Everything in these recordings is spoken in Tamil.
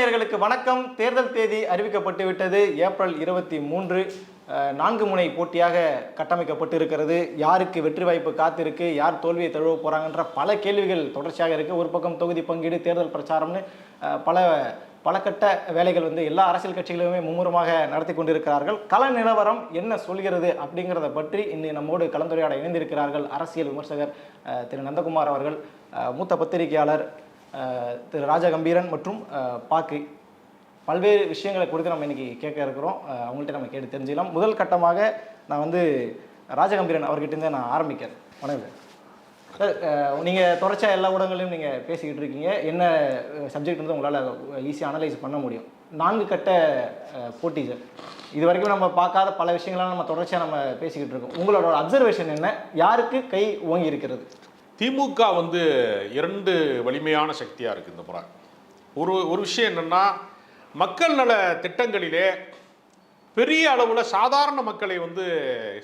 நேயர்களுக்கு வணக்கம். தேர்தல் தேதி அறிவிக்கப்பட்டு விட்டது. ஏப்ரல் 23 4 முனை போட்டியாக கட்டமைக்கப்பட்டு இருக்கிறது. யாருக்கு வெற்றி வாய்ப்பு காத்திருக்கு, யார் தோல்வியை தழுவ போறாங்கன்ற பல கேள்விகள் தொடர்ச்சியாக இருக்கு. ஒரு பக்கம் தொகுதி பங்கீடு, தேர்தல் பிரச்சாரம்னு பல கட்ட வேலைகள் எல்லா அரசியல் கட்சிகளுமே மும்முரமாக நடத்தி கொண்டிருக்கிறார்கள். கள நிலவரம் என்ன சொல்கிறது அப்படிங்கிறத பற்றி இன்னும் நம்மோடு கலந்துரையாட இணைந்திருக்கிறார்கள் அரசியல் விமர்சகர் திரு நந்தகுமார் அவர்கள், மூத்த பத்திரிகையாளர் திரு ராஜகம்பீரன் மற்றும் பாக்கு. பல்வேறு விஷயங்களை குறித்து நம்ம இன்னைக்கு கேட்க இருக்கிறோம். அவங்கள்ட்ட நம்ம கேட்டு தெரிஞ்சுக்கலாம். முதல் கட்டமாக நான் ராஜகம்பீரன் அவர்கிட்ட நான் ஆரம்பிக்கிறேன். வணக்கம் சார். நீங்கள் தொடர்ச்சியாக எல்லா ஊடகங்களையும் நீங்கள் பேசிக்கிட்டு இருக்கீங்க. என்ன சப்ஜெக்ட் உங்களால் ஈஸியாக அனலைஸ் பண்ண முடியும். 4 கட்ட போட்டி சார். இது வரைக்கும் நம்ம பார்க்காத பல விஷயங்கள்லாம் நம்ம தொடர்ச்சியாக நம்ம பேசிக்கிட்டு இருக்கோம். உங்களோட அப்சர்வேஷன் என்ன? யாருக்கு கை ஓங்கி இருக்கிறது? திமுக 2 வலிமையான சக்தியாக இருக்குது இந்த முறை. ஒரு விஷயம் என்னென்னா, மக்கள் நல திட்டங்களிலே பெரிய அளவில் சாதாரண மக்களை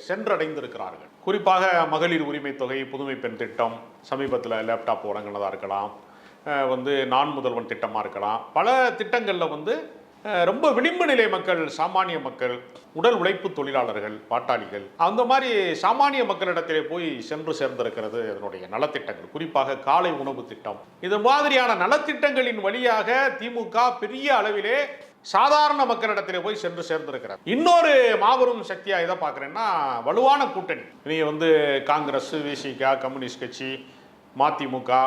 சென்றடைந்திருக்கிறார்கள். குறிப்பாக மகளிர் உரிமை தொகை, புதுமை பெண் திட்டம், சமீபத்தில் லேப்டாப் வழங்கினதாக இருக்கலாம், நான் முதல்வன் திட்டமாக இருக்கலாம். பல திட்டங்களில் ரொம்ப விளிம்பு நிலை மக்கள், சாமானிய மக்கள், உடல் உழைப்பு தொழிலாளர்கள், பாட்டாளிகள், அந்த மாதிரி சாமானிய மக்களிடத்திலே போய் சென்று சேர்ந்திருக்கிறது அதனுடைய நலத்திட்டங்கள். குறிப்பாக காலை உணவு திட்டம், இது மாதிரியான நலத்திட்டங்களின் வழியாக திமுக பெரிய அளவிலே சாதாரண மக்களிடத்திலே போய் சென்று சேர்ந்திருக்கிறார். இன்னொரு மாபெரும் சக்தியா இதை பார்க்குறேன்னா, வலுவான கூட்டணி. நீ காங்கிரஸ், விசிக, கம்யூனிஸ்ட் கட்சி, மதிமுக,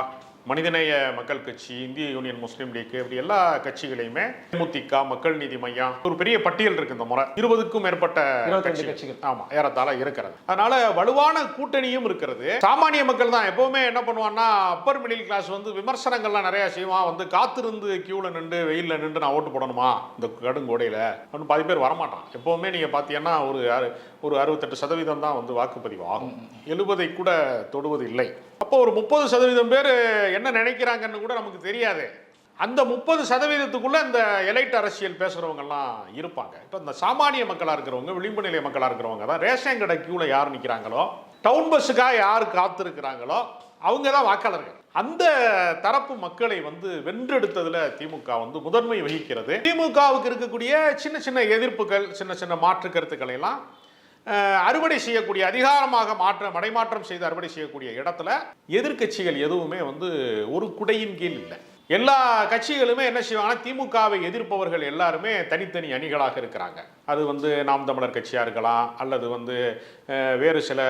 மனிதநேய மக்கள் கட்சி, இந்திய யூனியன் முஸ்லீம் லீக், இப்படி எல்லா கட்சிகளையுமே, தேமுதிக, மக்கள் நீதி மையம், ஒரு பெரிய பட்டியல் இருக்கு இந்த முறை. 20க்கும் மேற்பட்ட கட்சிகள் ஆமா ஏறத்தாழ இருக்கிறது. அதனால வலுவான கூட்டணியும் இருக்கிறது. சாமானிய மக்கள் தான் எப்பவுமே என்ன பண்ணுவான்னா, அப்பர் மிடில் கிளாஸ் விமர்சனங்கள்லாம் நிறைய செய்வான். காத்திருந்து கியூல நின்று வெயில்ல நின்று நான் ஓட்டு போடணுமா இந்த கடுங்கோடையில அப்படின்னு பாதி பேர் வரமாட்டான். எப்பவுமே நீங்க பாத்தீங்கன்னா ஒரு 68% தான் வாக்குப்பதிவு ஆகும். 70 கூட தொடுவது இல்லை. அப்போ ஒரு 30% பேர் என்ன நினைக்கிறாங்கன்னு கூட நமக்கு தெரியாது. அந்த 30%க்குள்ள இந்த எலைட் அரசியல் பேசுறவங்கலாம் இருப்பாங்க. இப்போ இந்த சாமானிய மக்களா இருக்கிறவங்க, விளிம்பு நிலை மக்களா இருக்கிறவங்க தான் ரேஷன் கடை கியூல யார் நிற்கிறாங்களோ, டவுன் பஸ்ஸுக்காக யார் காத்திருக்கிறாங்களோ அவங்க தான் வாக்காளர்கள். அந்த தரப்பு மக்களை வென்றெடுத்ததுல திமுக முதன்மை வகிக்கிறது. திமுகவுக்கு இருக்கக்கூடிய சின்ன சின்ன எதிர்ப்புகள், சின்ன சின்ன மாற்று கருத்துக்களை எல்லாம் அறுவடை செய்யக்கூடிய, அதிகாரமாக மடைமாற்றம் செய்து அறுவடை செய்யக்கூடிய இடத்துல எதிர்கட்சிகள் எதுவுமே ஒரு குடையின் கீழ் இல்லை. எல்லா கட்சிகளுமே என்ன செய்வாங்கன்னா, திமுகவை எதிர்ப்பவர்கள் எல்லாருமே தனித்தனி அணிகளாக இருக்கிறாங்க. அது நாம் தமிழர் கட்சியாக இருக்கலாம், அல்லது வேறு சில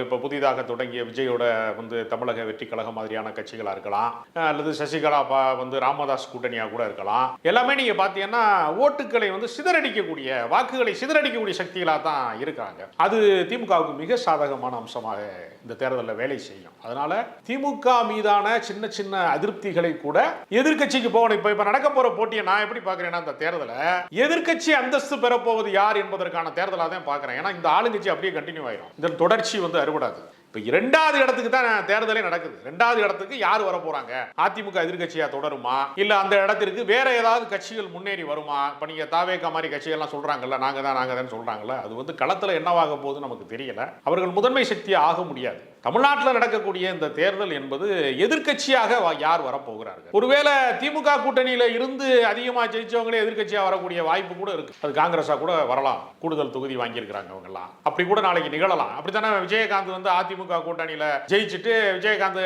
இப்போ புதிதாக தொடங்கிய விஜயோட தமிழக வெற்றி கழகம் மாதிரியான கட்சிகளாக இருக்கலாம், அல்லது சசிகலா ராமதாஸ் கூட்டணியாக கூட இருக்கலாம். எல்லாமே நீங்கள் பார்த்தீங்கன்னா ஓட்டுக்களை சிதறடிக்கக்கூடிய, வாக்குகளை சிதறடிக்கக்கூடிய சக்திகளாக தான் இருக்கிறாங்க. அது திமுகவுக்கு மிக சாதகமான அம்சமாக இந்த தேர்தலில் வேலை செய்யும். அதனால திமுக மீதான சின்ன சின்ன அதிருப்திகளை கூட எதிர்கட்சிக்கு போகணும். இப்ப நடக்க போற போட்டியை நான் எப்படி பாக்குறேன்னா, இந்த தேர்தலை எதிர்கட்சி அந்தஸ்து பெறப்போவது யார் என்பதற்கான தேர்தலாக தான் பாக்குறேன். ஏன்னா இந்த ஆளுங்கட்சி அப்படியே கண்டினியூ ஆயிரும். இந்த தொடர்ச்சி அறுபடாது. இப்ப 2வது இடத்துக்கு தான் தேர்தலே நடக்குது. 2வது இடத்துக்கு யார் வர போறாங்க? அதிமுக எதிர்கட்சியா தொடருமா, இல்ல அந்த இடத்திற்கு வேற ஏதாவது கட்சிகள் முன்னேறி வருமா? இப்ப நீங்க தாவேகா மாதிரி கட்சிகள்லாம் சொல்றாங்கல்ல, நாங்க தான் சொல்றாங்கல்ல, அது களத்துல என்னவாக போகுது நமக்கு தெரியல. அவர்கள் முதன்மை சக்தியா ஆக முடியாது. தமிழ்நாட்டில் நடக்கக்கூடிய இந்த தேர்தல் என்பது எதிர்கட்சியாக யார் வரப்போகிறார்கள். ஒருவேளை திமுக கூட்டணியில இருந்து அதிகமா ஜெயிச்சவங்களே எதிர்கட்சியா வரக்கூடிய வாய்ப்பு கூட இருக்கு. அது காங்கிரஸா கூட வரலாம். கூடுதல் தொகுதி வாங்கியிருக்கிறாங்க அவங்க எல்லாம். அப்படி கூட நாளைக்கு நிகழலாம். அப்படித்தானே விஜயகாந்த் அதிமுக கூட்டணியில ஜெயிச்சுட்டு விஜயகாந்த்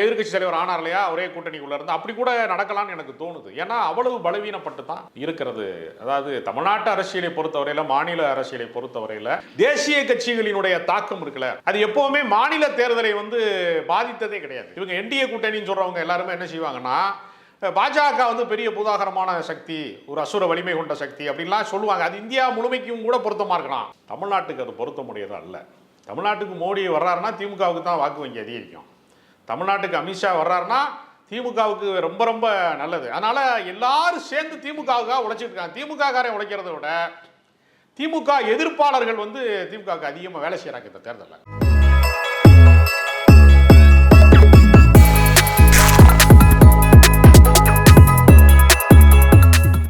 எதிர்கட்சி தலைவர் ஆனார் இல்லையா, ஒரே கூட்டணிக்குள்ள இருந்து, அப்படி கூட நடக்கலாம்னு எனக்கு தோணுது. ஏன்னா அவ்வளவு பலவீனப்பட்டு தான் இருக்கிறது. அதாவது தமிழ்நாட்டு அரசியலை பொறுத்தவரையில, மாநில அரசியலை பொறுத்தவரையில தேசிய கட்சிகளினுடைய தாக்கம் இருக்குல்ல, அது எப்பவுமே மாநில தேர்தலை பாதித்ததே கிடையாது. இவங்க என்டிஏ கூட்டணின்னு சொல்றவங்க எல்லாருமே என்ன செய்வாங்கன்னா, பாஜக பெரிய பூதாகரமான சக்தி, ஒரு அசுர வலிமை கொண்ட சக்தி அப்படின்லாம் சொல்லுவாங்க. அது இந்தியா முழுமைக்கும் கூட பொருத்தமா இருக்கலாம். தமிழ்நாட்டுக்கு அது பொருத்த முடியாது அல்ல. தமிழ்நாட்டுக்கு மோடி வர்றாருன்னா திமுகவுக்கு தான் வாக்கு வங்கி அதிகரிக்கும். தமிழ்நாட்டுக்கு அமித்ஷா வர்றாருன்னா திமுகவுக்கு ரொம்ப ரொம்ப நல்லது. அதனால எல்லாரும் சேர்ந்து திமுகவுக்காக உழைச்சிட்டு இருக்காங்க. திமுக காரன் உழைக்கிறத விட திமுக எதிர்ப்பாளர்கள் திமுகவுக்கு அதிகமாக வேலை செய்யறாங்க இந்த தேர்தலில்.